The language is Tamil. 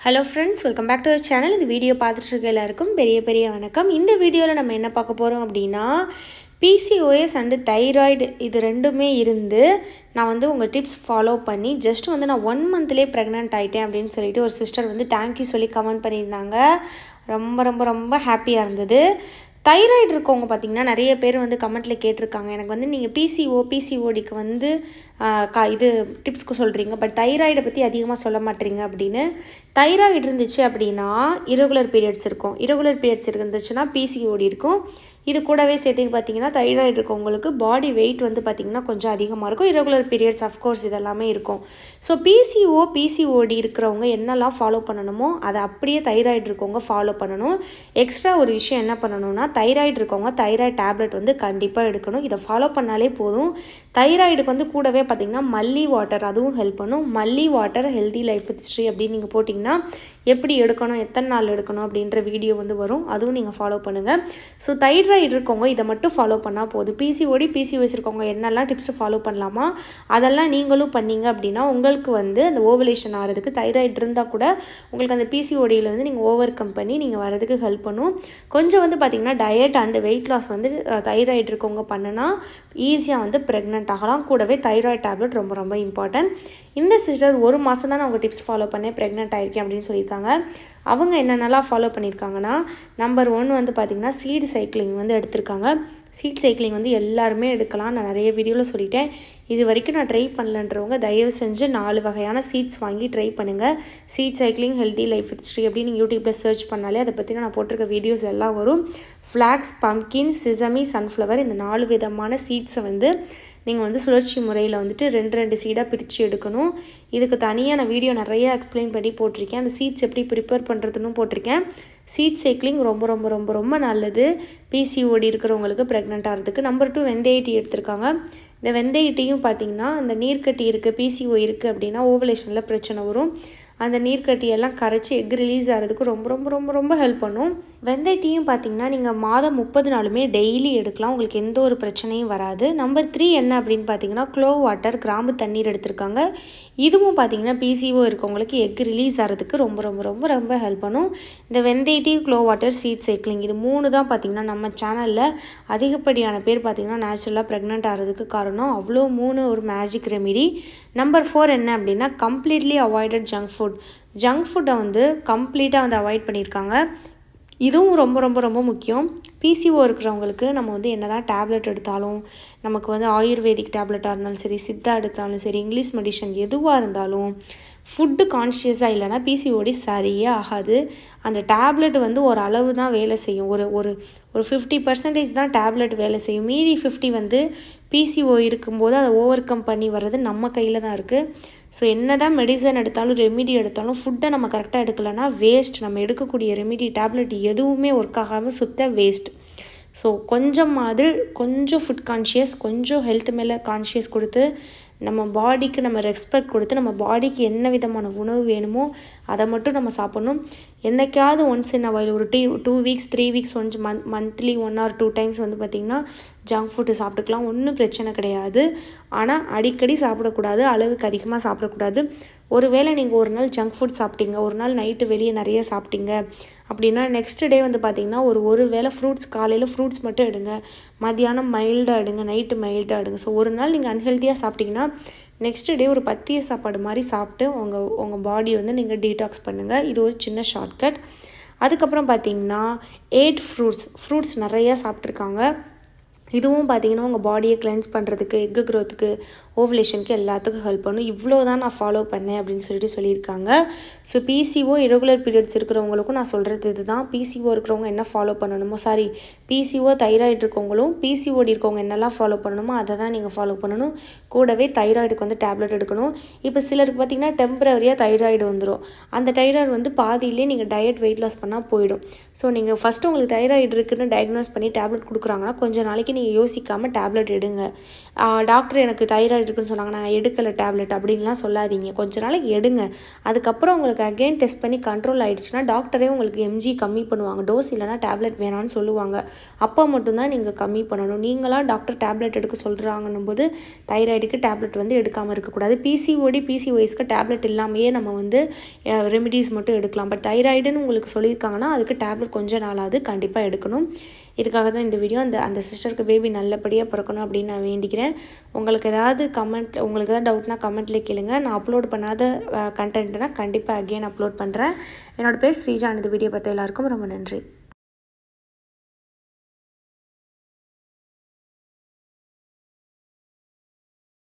Hello friends, welcome back to our channel. இந்த வீடியோ பார்த்துட்டு இருக்க எல்லாருக்கும் பெரிய வணக்கம். இந்த வீடியோல நம்ம என்ன பார்க்க போறோம் அப்படினா PCOS and thyroid இது ரெண்டுமே இருந்து நான் வந்து உங்க டிப்ஸ் ஃபாலோ பண்ணி just வந்து நான் 1 monthலயே பிரெக்னன்ட் ஆயிட்டேன் அப்படினு சொல்லிட்டு ஒரு சிஸ்டர் வந்து thank you சொல்லி கமெண்ட் பண்ணிருந்தாங்க. ரொம்ப ஹாப்பியா இருந்தது. தைராய்டு இருக்கவங்க பாத்தீங்கன்னா நிறைய பேர் வந்து கமெண்ட்ல கேட்டிருக்காங்க எனக்கு வந்து நீங்க PCODக்கு வந்து இது டிப்ஸ்க்கு சொல்றீங்க பட் தைராய்டு பத்தி அதிகமா சொல்ல மாட்டீங்க அப்படினு தைராய்டு இருந்துச்சு அப்படினா irregular periods இருக்கும் irregular periods இருந்துச்சுனா PCOD இருக்கும் இது கூடவே சேர்த்து பாத்தீங்கன்னா தைராய்டு இருக்கவங்களுக்கு பாடி weight வந்து பாத்தீங்கன்னா கொஞ்சம் அதிகமா இருக்கும் irregular periods of course இதெல்லாம் இருக்கும் சோ PCOD இருக்கறவங்க என்னலாம் ஃபாலோ பண்ணனுமோ அத அப்படியே தைராய்டு இருக்கவங்க ஃபாலோ பண்ணனும் எக்ஸ்ட்ரா ஒரு விஷயம் என்ன பண்ணனும்னா தைராய்டு இருக்கவங்க தைராய்டு டேப்லெட் வந்து கண்டிப்பா எடுக்கணும் இத ஃபாலோ பண்ணாலே போதும் தைராய்டுக்கு வந்து கூடவே பாத்தீங்கன்னா மல்லி வாட்டர் அதுவும் ஹெல்ப் பண்ணும் மல்லி வாட்டர் ஹெல்தி லைஃப் ஹிஸ்டரி அப்படி நீங்க போடிங்கனா எப்படி எடுக்கணும் எத்தனை நாள் எடுக்கணும் அப்படிங்கற வீடியோ வந்து வரும் அதுவும் நீங்க ஃபாலோ பண்ணுங்க சோ தைராய்டு இருக்கவங்க இத மட்டும் ஃபாலோ பண்ணா போதும் PCOS இருக்கவங்க என்னெல்லாம் டிப்ஸ் ஃபாலோ பண்ணலாமா அதெல்லாம் நீங்களும் பண்ணீங்க அப்படினா உங்களுக்கு வந்து அந்த ஓவலேஷன் ஆறதுக்கு தைராய்டு இருந்தா கூட உங்களுக்கு அந்த PCOD ல இருந்து நீங்க ஓவர் கம் பண்ணி நீங்க வரதுக்கு ஹெல்ப் பண்ணும் கொஞ்சம் வந்து பாத்தீங்கன்னா டயட் and weight loss வந்து தைராய்டு இருக்கவங்க பண்ணனா ஈஸியா வந்து பிரெக்னன்ட் ஆகலாம் கூடவே தைராய்டு டேப்லெட் ரொம்ப இம்பார்ட்டன்ட் இந்த சிஸ்டர் ஒரு மாசம் தான் அவங்க டிப்ஸ் ஃபாலோ பண்ணே பிரெக்னன்ட் ஆயிருக்கேன் அப்படினு சொல்லிருக்காங்க அவங்க என்னென்னலாம் ஃபாலோ பண்ணிருக்காங்கன்னா நம்பர் 1 வந்து பாத்தீங்கன்னா சீட் சைக்கிளிங் வந்து எடுத்துர்க்காங்க சீட் சைக்கிளிங் வந்து எல்லாரும் எடுக்கலாம் நான் நிறைய வீடியோல சொல்லிட்டேன் இது வரைக்கும் நான் ட்ரை பண்ணலன்றவங்க தயவு செஞ்சு 4 வகையான சீட்ஸ் வாங்கி ட்ரை பண்ணுங்க seat cycling healthy life history அப்படி நீங்க YouTubeல சர்ச் பண்ணாலே அத பத்தி நான் போட்டுருக்க வீடியோஸ் எல்லாம் வரும் flax pumpkin sesame sunflower இந்த 4 விதமான சீட்ஸ் வந்து நீங்க வந்து சுழற்சி முறையில வந்துட்டு ரெண்டு சீடா பிரிச்சு எடுக்கணும் இதுக்கு தனியா நான் வீடியோ நிறைய எக்ஸ்பிளைன் பண்ணி போட்டுருக்கேன் அந்த சீட்ஸ் எப்படி prepare பண்றதுன்னு போட்டுருக்கேன் சீட் சைக்கிளிங் ரொம்ப நல்லது PCOD இருக்கறவங்களுக்கு பிரெக்னன்ட் ஆறதுக்கு நம்பர் 2 வெந்தய டீ எடுத்துர்க்காங்க இந்த வெந்தய டீயும் பாத்தீங்கன்னா அந்த நீர்க்கட்டி இருக்கு PCO இருக்கு அப்படினா ஓவலேஷன்ல பிரச்சனை வரும் அந்த நீர்க்கட்டி எல்லாம் கரைச்சி எக் ரிலீஸ் ஆறதுக்கு ரொம்ப ஹெல்ப் பண்ணும் வெந்தய டீயும் பாத்தீங்கன்னா நீங்க மாதம் 30 நாளுமே டெய்லி எடுக்கலாம் உங்களுக்கு எந்த ஒரு பிரச்சனையும் வராது நம்பர் 3 என்ன அப்படினு பாத்தீங்கன்னா க்ளோவ் வாட்டர் கிராம்பு தண்ணீர் எடுத்துர்க்காங்க இதுவும் பாத்தீங்கன்னா PCO இருக்கவங்களுக்கு எக் ரிலீஸ் ஆறதுக்கு ரொம்ப ஹெல்ப் பண்ணும் இந்த வெந்தய tea clove water seed cycling இது மூணு தான் பாத்தீங்கன்னா நம்ம சேனல்ல அதிகப்படியான பேர் பாத்தீங்கன்னா நேச்சுரலா பிரெக்னன்ட் ஆறதுக்கு காரணம் அவ்ளோ மூணு ஒரு மேஜிக் ரெமெடி நம்பர் 4 என்ன அப்படினா கம்ப்ளீட்லி அவாய்டட் ஜங்க் ஃபுட் வந்து கம்ப்ளீட்டா வந்து அவாய்ட் பண்ணிருக்காங்க இதுவும் ரொம்ப முக்கியம் PCO இருக்கறவங்களுக்கு நம்ம வந்து என்னதான் டேப்லெட் எடுத்தாலும் நமக்கு வந்து ஆயுர்வேதிக் டேப்லெட்டா இருந்தாலும் சரி சித்தா எடுத்தாலும் சரி இங்கிலீஷ் மெடிசன் எதுவா இருந்தாலும் ஃபுட் கான்ஷியஸா இல்லனா PCOD சரியே ஆகாது அந்த டேப்லெட் வந்து ஒரு அளவு தான் வேலை செய்யும் ஒரு 50% தான் டேப்லெட் வேலை செய்யும் மீதி 50 வந்து PCO இருக்கும்போது அதை ஓவர் கம் பண்ணி வர்றது நம்ம கையில தான் இருக்கு சோ என்னதான் மெடிசன் எடுத்தாலும் ரெமெடி எடுத்தாலும் ஃபுட் நம்ம கரெக்ட்டா எடுக்கலனா வேஸ்ட் நம்ம எடுக்கக்கூடிய ரெமெடி டேப்லெட் எதுவுமே வொர்க் ஆகாம சுத்த வேஸ்ட் சோ கொஞ்சம் ஃபுட் கான்ஷியஸ் கொஞ்சம் ஹெல்த் மேல கான்ஷியஸ் கொடுத்து நம்ம பாடிக்கு நம்ம ரெஸ்பெக்ட் கொடுத்து நம்ம பாடிக்கு என்ன விதமான உணவு வேணுமோ அத மட்டும் நம்ம சாப்பிடணும் என்னைக்காவது once in a while ஒரு 2 weeks 3 weeks once monthly 1 or 2 times வந்து பாத்தீங்கன்னா ஜங்க் ஃபுட் சாப்பிட்டுக்கலாம் ஒண்ணும் பிரச்சனை கிடையாது ஆனா அடிக்கடி சாப்பிட கூடாது அளவுக்கு அதிகமா சாப்பிட கூடாது ஒருவேளை நீங்க ஒரு நாள் ஜங்க் ஃபுட் சாப்பிட்டீங்க ஒரு நாள் நைட் வெளிய நிறைய சாப்பிட்டீங்க அப்படினா நெக்ஸ்ட் டே வந்து பாத்தீங்கன்னா ஒரு வேளை ஃப்ரூட்ஸ் காலையில ஃப்ரூட்ஸ் மட்டும் எடுங்க மதியானம் மைல்டா எடுங்க நைட் மைல்டா எடுங்க சோ ஒரு நாள் நீங்க அன்ஹெல்தியா சாப்பிட்டீங்கன்னா நெக்ஸ்ட் டே ஒரு பத்திய சாப்பாடு மாதிரி சாப்பிட்டு உங்க பாடி வந்து நீங்க டீடாக்ஸ் பண்ணுங்க இது ஒரு சின்ன ஷார்ட்கட் அதுக்கு அப்புறம் பாத்தீங்கன்னா 8 ஃப்ரூட்ஸ் நிறைய சாப்பிட்டுருக்காங்க இதுவும் பாத்தீங்கன்னா உங்க பாடியை கிளென்ஸ் பண்றதுக்கு எக் growthக்கு ஓவலேஷனுக்கு எல்லாத்துக்கும் ஹெல்ப் பண்ணும் இவ்ளோதான் நான் ஃபாலோ பண்ணேன் அப்படினு சொல்லிருக்காங்க சோ PCO irregular periods இருக்கறவங்களுக்கு நான் சொல்றது இதுதான் PCO இருக்கறவங்க என்ன ஃபாலோ பண்ணனுமோ சாரி PCO தைராய்டு இருக்கவங்களும் PCOD இருக்கவங்க என்னெல்லாம் ஃபாலோ பண்ணனுமோ அத தான் நீங்க ஃபாலோ பண்ணனும் கூடவே தைராய்டுக்கு வந்து டேப்லெட் எடுக்கணும் இப்போ சிலருக்கு பாத்தீங்கன்னா டெம்பரரியா தைராய்டு வந்துரும் அந்த தைராய்டு வந்து பாதியிலே நீங்க டயட் weight loss பண்ணா போய்டும் சோ நீங்க ஃபர்ஸ்ட் உங்களுக்கு தைராய்டு இருக்குன்னு டயக்னோஸ் பண்ணி டேப்லெட் கொடுக்கறாங்கன்னா கொஞ்ச நாளைக்கு நீங்க யோசிக்காம டேப்லெட் எடுங்க டாக்டர் எனக்கு தைராய்டு இருக்குன்னு சொன்னாங்க, நான் எடுக்கலை டேப்லெட் அப்படின்லாம் சொல்லாதீங்க. கொஞ்ச நாளைக்கு எடுங்க. அதுக்கப்புறம் உங்களுக்கு அகெயின் டெஸ்ட் பண்ணி கண்ட்ரோல் ஆகிடுச்சுன்னா டாக்டரே உங்களுக்கு எம்ஜி கம்மி பண்ணுவாங்க. டோஸ் இல்லைனா டேப்லெட் வேணான்னு சொல்லுவாங்க. அப்போ மட்டும்தான் நீங்கள் கம்மி பண்ணணும். நீங்களாக டாக்டர் டேப்லெட் எடுக்க சொல்கிறாங்கன்னும் போது தைராய்டுக்கு டேப்லெட் வந்து எடுக்காமல் இருக்கக்கூடாது. பிசிஓஎஸ்க்கு டேப்லெட் இல்லாமையே நம்ம வந்து ரெமிடிஸ் மட்டும் எடுக்கலாம். பட் தைராய்டுன்னு உங்களுக்கு சொல்லியிருக்காங்கன்னா அதுக்கு டேப்லெட் கொஞ்சம் நாளாவது கண்டிப்பாக எடுக்கணும். இதுக்காக தான் இந்த வீடியோ. அந்த சிஸ்டருக்கு பேபி நல்லபடியாக பிறக்கணும் அப்படின்னு நான் வேண்டிக்கிறேன். உங்களுக்கு ஏதாவது டவுட்னா கமெண்ட்லேயே கேளுங்க. நான் அப்லோட் பண்ணாத கண்டென்ட்னா கண்டிப்பாக அகெயின் அப்லோட் பண்ணுறேன். என்னோடய பேர் ஸ்ரீஜா. இந்த வீடியோ பார்த்த எல்லாருக்கும் ரொம்ப நன்றி.